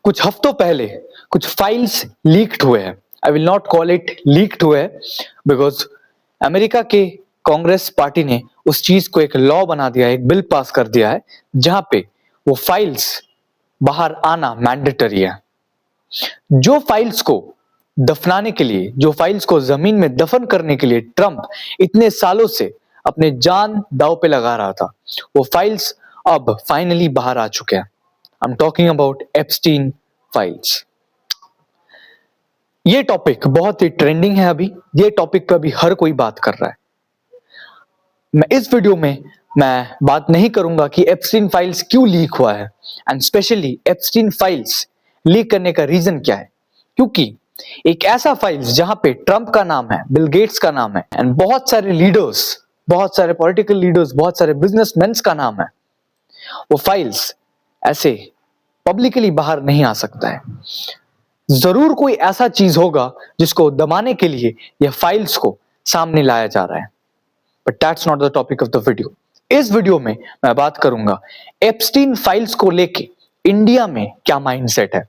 कुछ हफ्तों पहले कुछ फाइल्स लीक्ड हुए हैं। I will not call it leaked हुए बिकॉज अमेरिका के कांग्रेस पार्टी ने उस चीज को एक लॉ बना दिया है, एक बिल पास कर दिया है जहां पे वो फाइल्स बाहर आना मैंडेटरी है। जो फाइल्स को दफनाने के लिए, जो फाइल्स को जमीन में दफन करने के लिए ट्रंप इतने सालों से अपने जान दांव पे लगा रहा था, वो फाइल्स अब फाइनली बाहर आ चुके हैं। I am talking about Epstein files. ये टॉपिक बहुत ही ट्रेंडिंग है अभी, ये टॉपिक पे अभी हर कोई बात कर रहा है। मैं इस वीडियो में मैं बात नहीं करूंगा कि एप्स्टीन फाइल्स क्यों लीक हुआ है and specially Epstein files leak करने का रीजन क्या है, क्योंकि एक ऐसा फाइल्स जहां पे ट्रंप का नाम है, बिल गेट्स का नाम है एंड बहुत सारे लीडर्स, बहुत सारे पॉलिटिकल लीडर्स, बहुत सारे बिजनेसमैन का नाम है, वो फाइल्स ऐसे पब्लिकली बाहर नहीं आ सकता है। जरूर कोई ऐसा चीज होगा जिसको दबाने के लिए यह फाइल्स को सामने लाया जा रहा है, but that's not the topic of the video. इस वीडियो में मैं बात करूंगा एप्स्टीन फाइल्स को लेके इंडिया में क्या माइंडसेट है,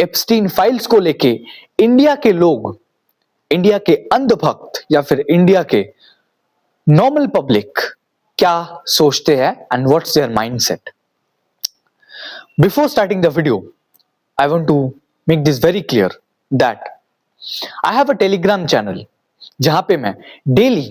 एप्स्टीन फाइल्स को लेके इंडिया के लोग, इंडिया के अंधभक्त या फिर इंडिया के नॉर्मल पब्लिक क्या सोचते हैं and what's there mindset. Before starting the video, I want to make this very clear that I have a Telegram channel जहां पे मैं डेली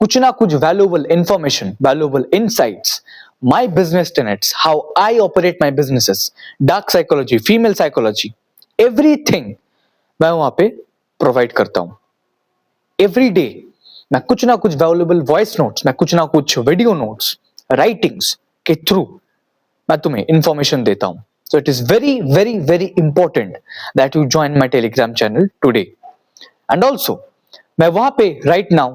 कुछ ना कुछ valuable information, valuable insights, my business tenets, how I operate my businesses, dark psychology, female psychology, everything मैं वहां पे provide करता हूं। एवरी डे मैं कुछ ना कुछ वैल्यूएबल वॉइस नोट्स, मैं कुछ ना कुछ वीडियो नोट्स, राइटिंग्स के थ्रू मैं तुम्हें इंफॉर्मेशन देता हूं। So it is very, very, very important that you join my Telegram channel today. And also, मैं वहां पे right now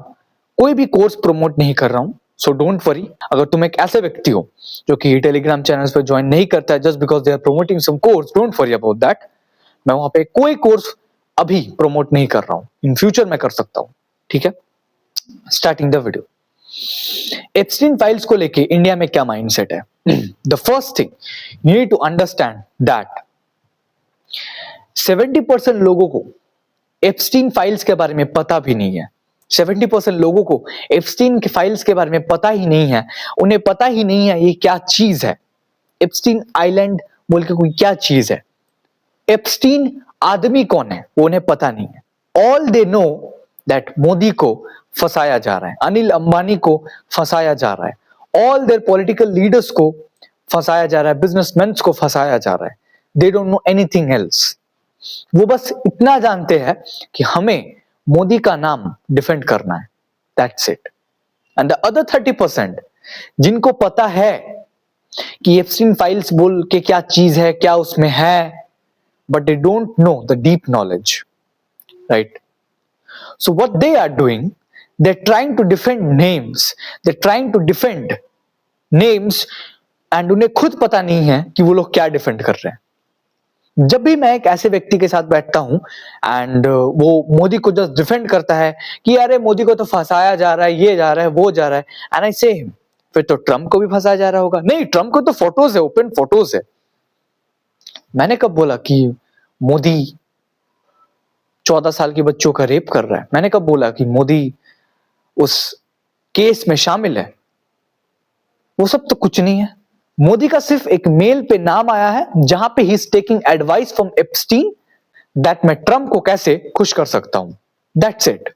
कोई भी कोर्स प्रमोट नहीं कर रहा हूं, so don't worry। अगर तुम एक ऐसे व्यक्ति हो जो कि टेलीग्राम चैनल्स पे ज्वाइन नहीं करता है just because they are promoting some course, don't worry about that। मैं वहां पे कोई कोर्स अभी प्रमोट नहीं कर रहा हूं, इन फ्यूचर मैं कर सकता हूं, ठीक है। Starting the video, Epstein files को लेके इंडिया में क्या माइंडसेट है। The first thing you need to understand that 70% लोगों को एप्स्टीन फाइल्स के बारे में पता भी नहीं है। 70% लोगों को एप्स्टीन के फाइल्स के बारे में पता ही नहीं है, उन्हें पता ही नहीं है ये क्या चीज है, एप्स्टीन आइलैंड बोल के कोई क्या चीज है, एप्स्टीन आदमी कौन है वो उन्हें पता नहीं है। All they know that Modi को फंसाया जा रहा है, अनिल अंबानी को फंसाया जा रहा है, ऑल देयर पॉलिटिकल लीडर्स को फंसाया जा रहा है, बिजनेसमैन को फंसाया जा रहा है। They don't know anything else. वो बस इतना जानते हैं कि हमें मोदी का नाम डिफेंड करना है, that's it. And the other 30% जिनको पता है कि एप्स्टीन फाइल्स बोल के क्या चीज है, क्या उसमें है, but they don't know the deep knowledge, right. So what they are doing, they're trying to defend names, they're trying to defend names and उन्हें खुद पता नहीं है कि वो लोग क्या डिफेंड कर रहे हैं। जब भी मैं एक ऐसे व्यक्ति के साथ बैठता हूं एंड वो मोदी को जस्ट डिफेंड करता है कि अरे मोदी को तो फंसाया जा रहा है, ये जा रहा है, वो जा रहा है, एंड आई से हिम फिर तो ट्रंप को भी फंसाया जा रहा होगा। नहीं, ट्रंप को तो फोटोज है, ओपन फोटोज है। मैंने कब बोला कि मोदी 14 साल के बच्चों का रेप कर रहा है? मैंने कब बोला कि मोदी उस केस में शामिल है? वो सब तो कुछ नहीं है। मोदी का सिर्फ एक मेल पे नाम आया है जहां पे he is taking advice from Epstein that मैं ट्रंप को कैसे खुश कर सकता हूं, दैट्स इट।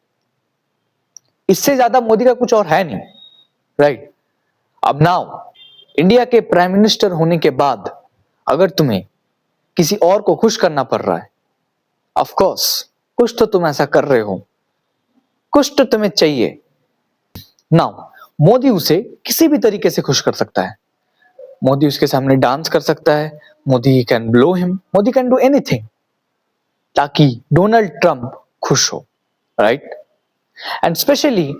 इससे ज्यादा मोदी का कुछ और है नहीं, राइट। अब नाउ इंडिया के प्राइम मिनिस्टर होने के बाद अगर तुम्हें किसी और को खुश करना पड़ रहा है, ऑफ कोर्स कुछ तो तुम ऐसा कर रहे हो, कुछ तो तुम्हें चाहिए। नाउ मोदी उसे किसी भी तरीके से खुश कर सकता है। मोदी उसके सामने डांस कर सकता है, Modi can blow him, Modi can do anything ताकि डोनाल्ड ट्रंप खुश हो, राइट। एंड स्पेशली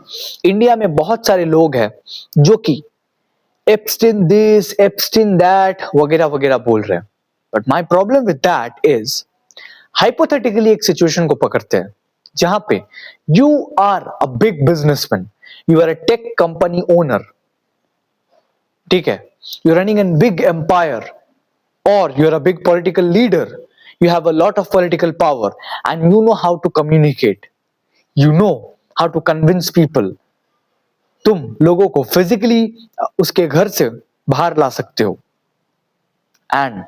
इंडिया में बहुत सारे लोग हैं जो कि एप्स्टीन दिस, एप्स्टीन दैट वगैरह वगैरह बोल रहे हैं, but my problem with that is hypothetically एक सिचुएशन को पकड़ते हैं जहां पे you are a big businessman, you are a tech company owner, ठीक है, you are running an big empire और you are a big political leader, you have a lot of political power and you know how to communicate, you know how to convince people. तुम लोगों को physically उसके घर से बाहर ला सकते हो. And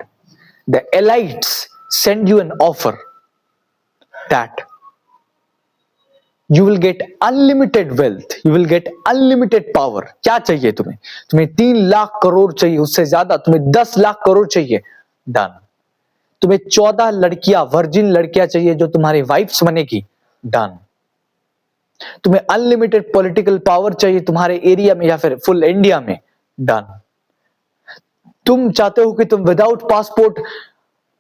the elites send you an offer that you will get unlimited wealth, you will get unlimited power. क्या चाहिए तुम्हें? तुम्हें 3 लाख करोड़ चाहिए, उससे ज्यादा, तुम्हें 10 लाख करोड़ चाहिए, डन. तुम्हें 14 लड़कियां, वर्जिन लड़कियां चाहिए जो तुम्हारी वाइफ्स बनेगी, डन. तुम्हें अनलिमिटेड पॉलिटिकल पावर चाहिए तुम्हारे एरिया में या फिर फुल इंडिया में, डन. तुम चाहते हो कि तुम विदाउट पासपोर्ट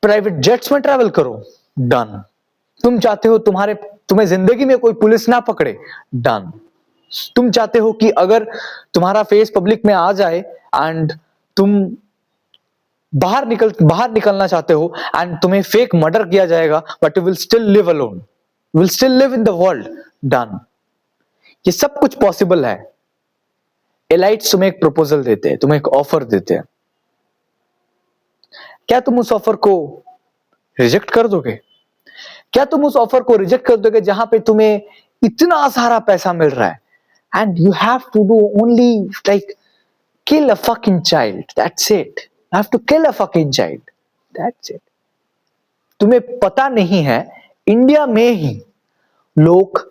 प्राइवेट जेट्स में ट्रैवल करो, डन. तुम चाहते हो तुम्हें जिंदगी में कोई पुलिस ना पकड़े, डन. तुम चाहते हो कि अगर तुम्हारा फेस पब्लिक में आ जाए एंड तुम बाहर निकलना चाहते हो एंड तुम्हें फेक मर्डर किया जाएगा but you will still live alone, will still live in the world, done. ये सब कुछ पॉसिबल है. एलाइट्स तुम्हें एक प्रपोजल देते हैं, तुम्हें एक ऑफर देते हैं. क्या तुम उस ऑफर को रिजेक्ट कर दोगे? क्या तुम उस ऑफर को रिजेक्ट कर दोगे जहां पे तुम्हें इतना सारा पैसा मिल रहा है and you have to do only like kill a fucking child, that's it. You have to kill a fucking child, that's it. तुम्हें पता नहीं है इंडिया में ही लोग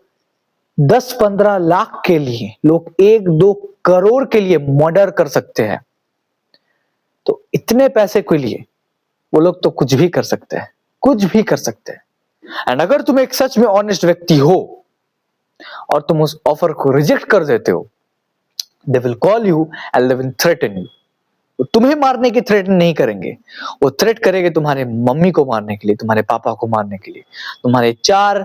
10-15 लाख के लिए, लोग 1-2 करोड़ के लिए मर्डर कर सकते हैं. तो इतने पैसे के लिए वो लोग तो कुछ भी कर सकते हैं, कुछ भी कर सकते हैं. एंड अगर तुम एक सच में ऑनेस्ट व्यक्ति हो और तुम उस ऑफर को रिजेक्ट कर देते हो, they will call you and they will threaten you. वो तुम्हें मारने की थ्रेट नहीं करेंगे, वो थ्रेट करेंगे तुम्हारे मम्मी को मारने के लिए, तुम्हारे पापा को मारने के लिए, तुम्हारे 4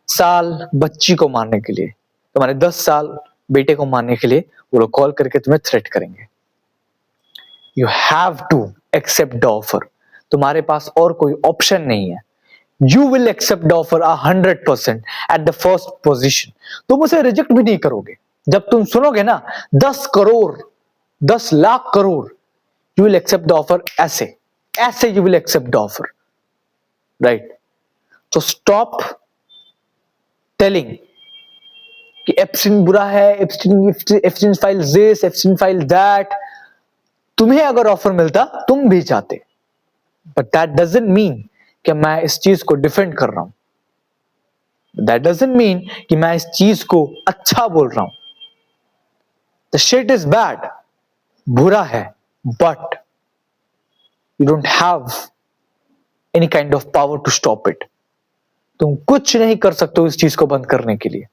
साल बच्ची को मारने के लिए, तुम्हारे 10 साल बेटे को मारने के लिए वो लोग कॉल करके तुम्हें थ्रेट करेंगे. You have to accept the offer. तुम्हारे पास और कोई ऑप्शन नहीं है. You will accept the offer 100% at the first position. तुम उसे रिजेक्ट भी नहीं करोगे. जब तुम सुनोगे ना 10 crore, 10 lakh crore, you will accept the offer. ऐसे you will accept the offer, right? So stop telling कि एप्स्टीन बुरा है, Epstein file this, Epstein file that. तुम्हें अगर ऑफर मिलता तुम भी चाहते, but that doesn't mean कि मैं इस चीज को डिफेंड कर रहा हूं. दैट डजंट मीन कि मैं इस चीज को अच्छा बोल रहा हूं. द शिट इज बैड, बुरा है, but you don't have any kind of power to stop it. तुम कुछ नहीं कर सकते हो इस चीज को बंद करने के लिए.